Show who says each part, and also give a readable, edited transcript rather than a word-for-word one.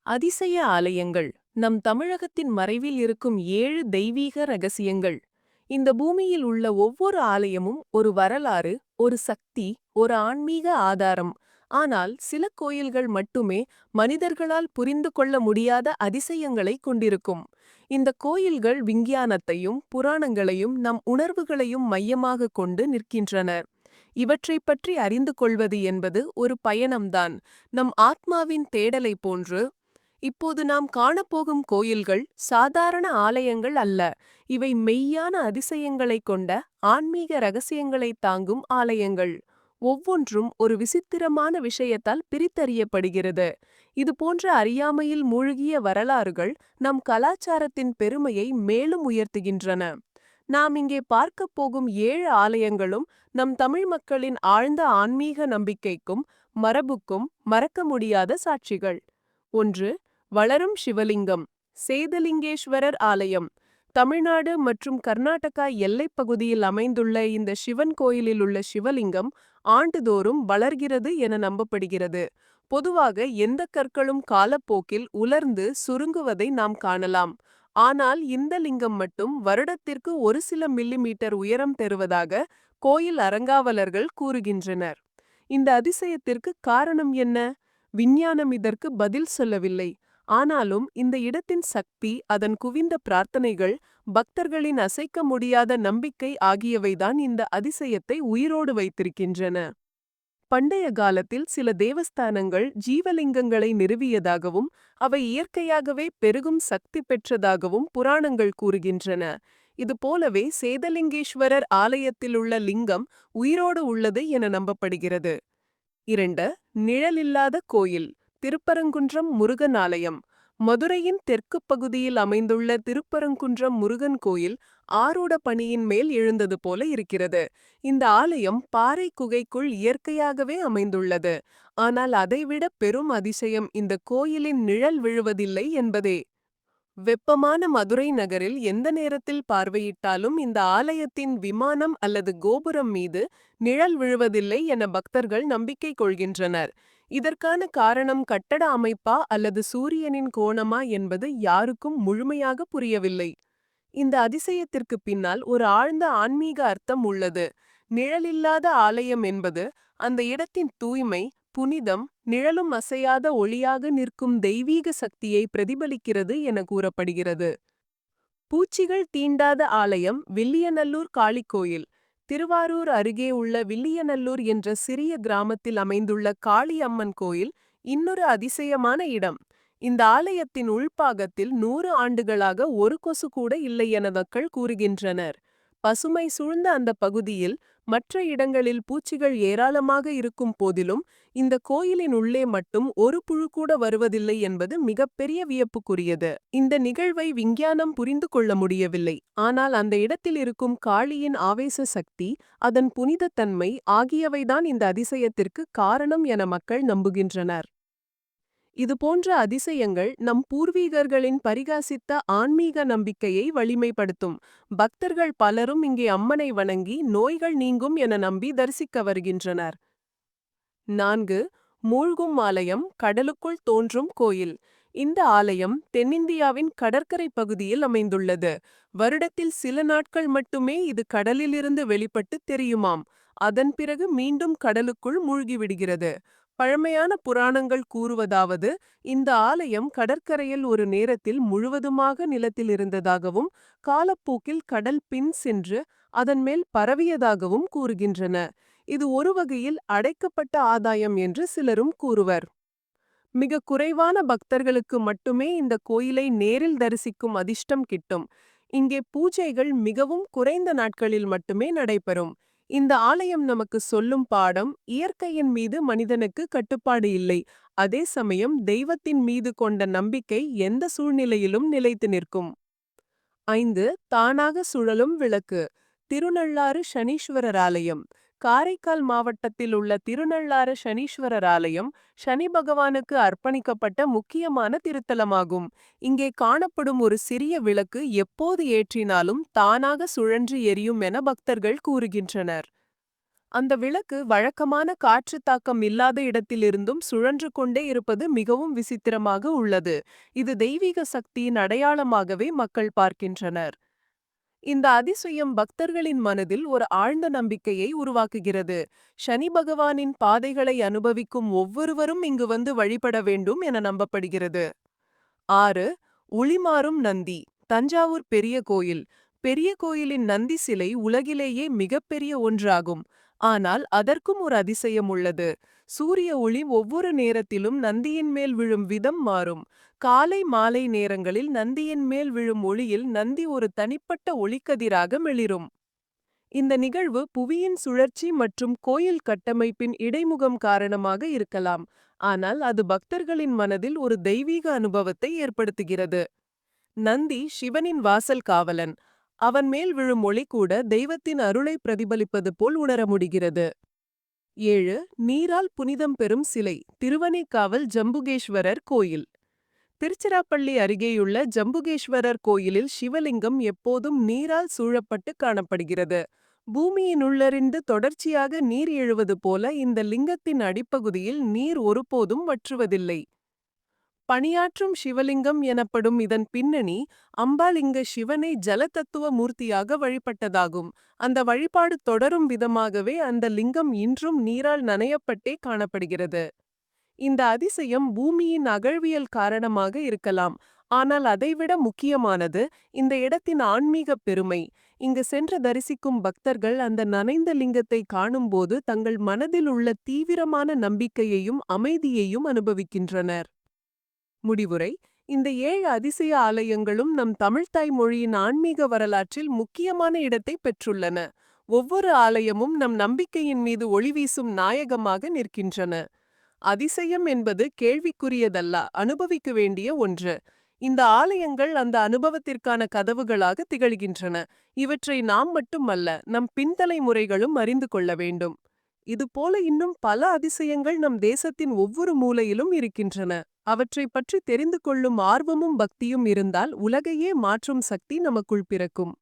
Speaker 1: அதிசய ஆலயங்கள் நம் தமிழகத்தின் மறைவில் இருக்கும் 7 தெய்வீக ரகசியங்கள். இந்த பூமியில் உள்ள ஒவ்வொரு ஆலயமும் ஒரு வரலாறு, ஒரு சக்தி, ஒரு ஆன்மீக ஆதாரம். ஆனால் சில கோயில்கள் மட்டுமே மனிதர்களால் புரிந்து கொள்ள முடியாத அதிசயங்களை கொண்டிருக்கும். இந்த கோயில்கள் விஞ்ஞானத்தையும் புராணங்களையும் நம் உணர்வுகளையும் மையமாக கொண்டு நிற்கின்றன. இவற்றைப் பற்றி அறிந்து கொள்வது என்பது ஒரு பயணம்தான், நம் ஆத்மாவின் தேடலை போன்று. இப்போது நாம் காணப்போகும் கோயில்கள் சாதாரண ஆலயங்கள் அல்ல. இவை மெய்யான அதிசயங்களைக் கொண்ட ஆன்மீக ரகசியங்களைத் தாங்கும் ஆலயங்கள். ஒவ்வொன்றும் ஒரு விசித்திரமான விஷயத்தால் பிரித்தறியப்படுகிறது. இது போன்ற அறியாமையில் மூழ்கிய வரலாறுகள் நம் கலாச்சாரத்தின் பெருமையை மேலும் உயர்த்துகின்றன. நாம் இங்கே பார்க்கப் போகும் 7 ஆலயங்களும் நம் தமிழ் மக்களின் ஆழ்ந்த ஆன்மீக நம்பிக்கைக்கும் மரபுக்கும் மறக்க முடியாத சாட்சிகள். 1. வளரும் சிவலிங்கம். சேதலிங்கேஸ்வரர் ஆலயம். தமிழ்நாடு மற்றும் கர்நாடகா எல்லைப் பகுதியில் அமைந்துள்ள இந்த சிவன் கோயிலில் உள்ள சிவலிங்கம் ஆண்டுதோறும் வளர்கிறது என நம்பப்படுகிறது. பொதுவாக எந்த கற்களும் காலப்போக்கில் உலர்ந்து சுருங்குவதை நாம் காணலாம். ஆனால் இந்த லிங்கம் மட்டும் வருடத்திற்கு ஒரு சில மில்லிமீட்டர் உயரம் பெறுவதாக கோயில் அறங்காவலர்கள் கூறுகின்றனர். இந்த அதிசயத்திற்கு காரணம் என்ன? விஞ்ஞானம் இதற்கு பதில் சொல்லவில்லை. ஆனாலும் இந்த இடத்தின் சக்தி, அதன் குவிந்த பிரார்த்தனைகள், பக்தர்களின் அசைக்க முடியாத நம்பிக்கை ஆகியவைதான் இந்த அதிசயத்தை உயிரோடு வைத்திருக்கின்றன. பண்டைய காலத்தில் சில தேவஸ்தானங்கள் ஜீவலிங்கங்களை நிறுவியதாகவும் அவை இயற்கையாகவே பெருகும் சக்தி பெற்றதாகவும் புராணங்கள் கூறுகின்றன. இது போலவே சேதலிங்கேஸ்வரர் ஆலயத்திலுள்ள லிங்கம் உயிரோடு உள்ளது என நம்பப்படுகிறது. 2. நிழலில்லாத கோயில். திருப்பரங்குன்றம் முருகன் ஆலயம். மதுரையின் தெற்கு பகுதியில் அமைந்துள்ள திருப்பரங்குன்றம் முருகன் கோயில் ஆரூட பணியின் மேல் எழுந்தது போல இருக்கிறது. இந்த ஆலயம் பாறை குகைக்குள் இயற்கையாகவே அமைந்துள்ளது. ஆனால் அதைவிட பெரும் அதிசயம் இந்த கோயிலின் நிழல் விழுவதில்லை என்பதே. வெப்பமான மதுரை நகரில் எந்த நேரத்தில் பார்வையிட்டாலும் இந்த ஆலயத்தின் விமானம் அல்லது கோபுரம் மீது நிழல் விழுவதில்லை என பக்தர்கள் நம்பிக்கை கொள்கின்றனர். இதற்கான காரணம் கட்டட அமைப்பா அல்லது சூரியனின் கோணமா என்பது யாருக்கும் முழுமையாக புரியவில்லை. இந்த அதிசயத்திற்கு பின்னால் ஒரு ஆழ்ந்த ஆன்மீக அர்த்தம் உள்ளது. நிழலில்லாத ஆலயம் என்பது அந்த இடத்தின் தூய்மை, புனிதம், நிழலும் அசையாத ஒளியாக நிற்கும் தெய்வீக சக்தியை பிரதிபலிக்கிறது என கூறப்படுகிறது. பூச்சிகள் தீண்டாத ஆலயம். வில்லியநல்லூர் காளிக்கோயில். திருவாரூர் அருகே உள்ள வில்லியநல்லூர் என்ற சிறிய கிராமத்தில் அமைந்துள்ள காளி அம்மன் கோயில் இன்னொரு அதிசயமான இடம். இந்த ஆலயத்தின் உள்பாகத்தில் 100 ஆண்டுகளாக ஒரு கொசு கூட இல்லை என மக்கள் கூறுகின்றனர். பசுமை சூழ்ந்த அந்த பகுதியில் மற்ற இடங்களில் பூச்சிகள் ஏராளமாக இருக்கும் போதிலும் இந்த கோயிலின் உள்ளே மட்டும் ஒரு புழு கூட வருவதில்லை என்பது மிகப்பெரிய வியப்புக்குரியது. இந்த நிகழ்வை விஞ்ஞானம் புரிந்து கொள்ள முடியவில்லை. ஆனால் அந்த இடத்தில் இருக்கும் காளியின் ஆவேச சக்தி, அதன் புனிதத்தன்மை ஆகியவைதான் இந்த அதிசயத்திற்கு காரணம் என மக்கள் நம்புகின்றனர். இதுபோன்ற அதிசயங்கள் நம் பூர்வீகர்களின் பரிகாசித்த ஆன்மீக நம்பிக்கையை வலிமைப்படுத்தும். பக்தர்கள் பலரும் இங்கே அம்மனை வணங்கி நோய்கள் நீங்கும் என நம்பி தரிசிக்க வருகின்றனர். 4. மூழ்கும் ஆலயம். கடலுக்குள் தோன்றும் கோயில். இந்த ஆலயம் தென்னிந்தியாவின் கடற்கரை பகுதியில் அமைந்துள்ளது. வருடத்தில் சில நாட்கள் மட்டுமே இது கடலிலிருந்து வெளிப்பட்டு தெரியுமாம். அதன் பிறகு மீண்டும் கடலுக்குள் மூழ்கிவிடுகிறது. பழமையான புராணங்கள் கூறுவதாவது, இந்த ஆலயம் கடற்கரையில் ஒரு நேரத்தில் முழுவதுமாக நிலத்தில் இருந்ததாகவும் காலப்போக்கில் கடல் பின் சென்று அதன் மேல் பரவியதாகவும் கூறுகின்றன. இது ஒரு வகையில் அடைக்கப்பட்ட ஆதாயம் என்று சிலரும் கூறுவர். மிக குறைவான பக்தர்களுக்கு மட்டுமே இந்த கோயிலை நேரில் தரிசிக்கும் அதிர்ஷ்டம் கிட்டும். இங்கே பூஜைகள் மிகவும் குறைந்த நாட்களில் மட்டுமே நடைபெறும். இந்த ஆலயம் நமக்கு சொல்லும் பாடம், இயற்கையின் மீது மனிதனுக்கு கட்டுப்பாடு இல்லை. அதே சமயம் தெய்வத்தின் மீது கொண்ட நம்பிக்கை எந்த சூழ்நிலையிலும் நிலைத்து நிற்கும். 5. தானாக சுழலும் விளக்கு. திருநள்ளாறு சனீஸ்வரர் ஆலயம். காரைக்கால் மாவட்டத்தில் உள்ள திருநள்ளாறு சனீஸ்வரர் ஆலயம் சனி பகவானுக்கு அர்ப்பணிக்கப்பட்ட முக்கியமான திருத்தலமாகும். இங்கே காணப்படும் ஒரு சிறிய விளக்கு எப்போது ஏற்றினாலும் தானாக சுழன்று எரியும் என பக்தர்கள் கூறுகின்றனர். அந்த விளக்கு வழக்கமான காற்று தாக்கம் இல்லாத இடத்திலிருந்தும் சுழன்று கொண்டே இருப்பது மிகவும் விசித்திரமாக உள்ளது. இது தெய்வீக சக்தியின் அடையாளமாகவே மக்கள் பார்க்கின்றனர். இந்த அதிசயம் பக்தர்களின் மனதில் ஒரு ஆழ்ந்த நம்பிக்கையை உருவாக்குகிறது. சனி பகவானின் பாதைகளை அனுபவிக்கும் ஒவ்வொருவரும் இங்கு வந்து வழிபட வேண்டும் என நம்பப்படுகிறது. 6. உளிமாறும் நந்தி. தஞ்சாவூர் பெரிய கோயில். பெரிய கோயிலின் நந்தி சிலை உலகிலேயே மிகப்பெரிய ஒன்றாகும். ஆனால் அதற்கும் ஒரு அதிசயம் உள்ளது. சூரிய ஒளி ஒவ்வொரு நேரத்திலும் நந்தியின் மேல் விழும் விதம் மாறும். காலை மாலை நேரங்களில் நந்தியின் மேல் விழும் ஒளியில் நந்தி ஒரு தனிப்பட்ட ஒளிக்கதிராக மெளிரும். இந்த நிகழ்வு புவியின் சுழற்சி மற்றும் கோயில் கட்டமைப்பின் இடைமுகம் காரணமாக இருக்கலாம். ஆனால் அது பக்தர்களின் மனதில் ஒரு தெய்வீக அனுபவத்தை ஏற்படுத்துகிறது. நந்தி சிவனின் வாசல் காவலன். அவன் மேல் விழும் ஒளி கூட தெய்வத்தின் அருளை பிரதிபலிப்பது போல் உணர முடிகிறது. 7. நீரால் புனிதம் பெறும் சிலை. திருவனைக்காவல் ஜம்புகேஸ்வரர் கோயில். திருச்சிராப்பள்ளி அருகேயுள்ள ஜம்புகேஸ்வரர் கோயிலில் சிவலிங்கம் எப்போதும் நீரால் சூழப்பட்டு காணப்படுகிறது. பூமியினுள்ளறிந்து தொடர்ச்சியாக நீர் எழுவது போல இந்த லிங்கத்தின் அடிப்பகுதியில் நீர் ஒருபோதும் வற்றுவதில்லை. பணியாற்றும் சிவலிங்கம் எனப்படும் இதன் பின்னணி, அம்பாலிங்க சிவனை ஜலதத்துவ மூர்த்தியாக வழிபட்டதாகும். அந்த வழிபாடு தொடரும் விதமாகவே அந்த லிங்கம் இன்றும் நீரால் நனையப்பட்டே காணப்படுகிறது. இந்த அதிசயம் பூமியின் அகழ்வியல் காரணமாக இருக்கலாம். ஆனால் அதைவிட முக்கியமானது இந்த இடத்தின் ஆன்மீக பெருமை. இங்கு சென்று தரிசிக்கும் பக்தர்கள் அந்த நனைந்த லிங்கத்தை காணும்போது தங்கள் மனதில் உள்ள தீவிரமான நம்பிக்கையையும் அமைதியையும் அனுபவிக்கின்றனர். முடிவுரை. இந்த 7 அதிசய ஆலயங்களும் நம் தமிழ்த்தாய் மொழியின் ஆன்மீக வரலாற்றில் முக்கியமான இடத்தை பெற்றுள்ளன. ஒவ்வொரு ஆலயமும் நம் நம்பிக்கையின் மீது ஒளிவீசும் நாயகமாக நிற்கின்றன. அதிசயம் என்பது கேள்விக்குரியதல்ல, அனுபவிக்க வேண்டிய ஒன்று. இந்த ஆலயங்கள் அந்த அனுபவத்திற்கான கதவுகளாக திகழ்கின்றன. இவற்றை நாம் மட்டுமல்ல, நம் பின்தலைமுறைகளும் அறிந்து கொள்ள வேண்டும். இதுபோல இன்னும் பல அதிசயங்கள் நம் தேசத்தின் ஒவ்வொரு மூலையிலும் இருக்கின்றன. அவற்றைப் பற்றி தெரிந்து கொள்ளும் ஆர்வமும் பக்தியும் இருந்தால் உலகையே மாற்றும் சக்தி நமக்குள் பிறக்கும்.